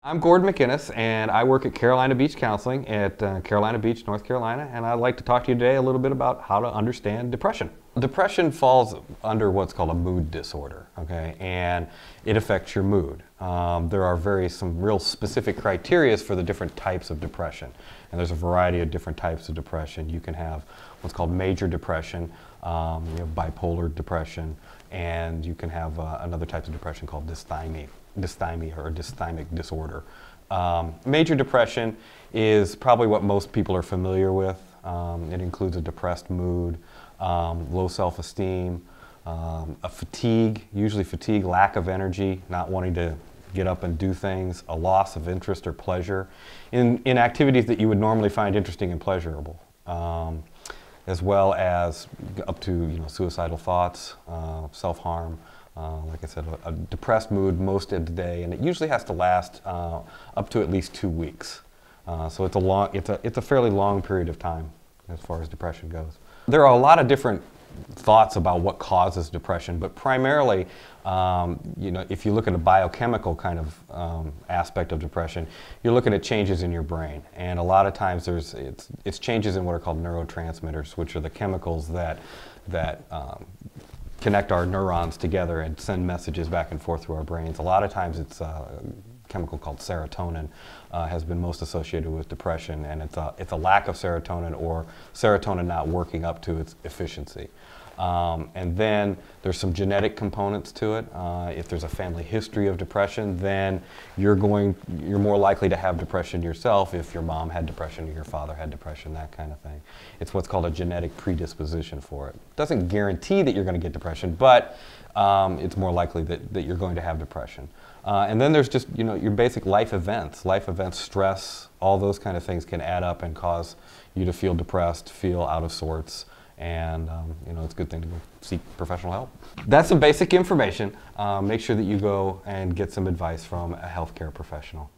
I'm Gordon McInnis, and I work at Carolina Beach Counseling at Carolina Beach, North Carolina, and I'd like to talk to you today a little bit about how to understand depression. Depression falls under what's called a mood disorder, okay, and it affects your mood. There are some real specific criteria for the different types of depression, and there's a variety of different types of depression. You can have what's called major depression, you have bipolar depression, and you can have another type of depression called dysthymic or dysthymic disorder. Major depression is probably what most people are familiar with. It includes a depressed mood, low self-esteem, a fatigue, usually fatigue, lack of energy, not wanting to get up and do things, a loss of interest or pleasure in activities that you would normally find interesting and pleasurable, as well as up to suicidal thoughts, self-harm. Like I said, a depressed mood most of the day, and it usually has to last up to at least 2 weeks. So it's a fairly long period of time as far as depression goes. There are a lot of different thoughts about what causes depression, but primarily, if you look at a biochemical kind of aspect of depression, you're looking at changes in your brain, and a lot of times it's changes in what are called neurotransmitters, which are the chemicals that connect our neurons together and send messages back and forth through our brains. A lot of times it's a chemical called serotonin has been most associated with depression, and it's a lack of serotonin or serotonin not working up to its efficiency. And then there's some genetic components to it. If there's a family history of depression, then you're more likely to have depression yourself if your mom had depression or your father had depression, that kind of thing. It's what's called a genetic predisposition for it. It doesn't guarantee that you're going to get depression, but it's more likely that you're going to have depression. And then there's just your basic life events, stress, all those kind of things can add up and cause you to feel depressed, feel out of sorts. And it's a good thing to go seek professional help. That's some basic information. Make sure that you go and get some advice from a healthcare professional.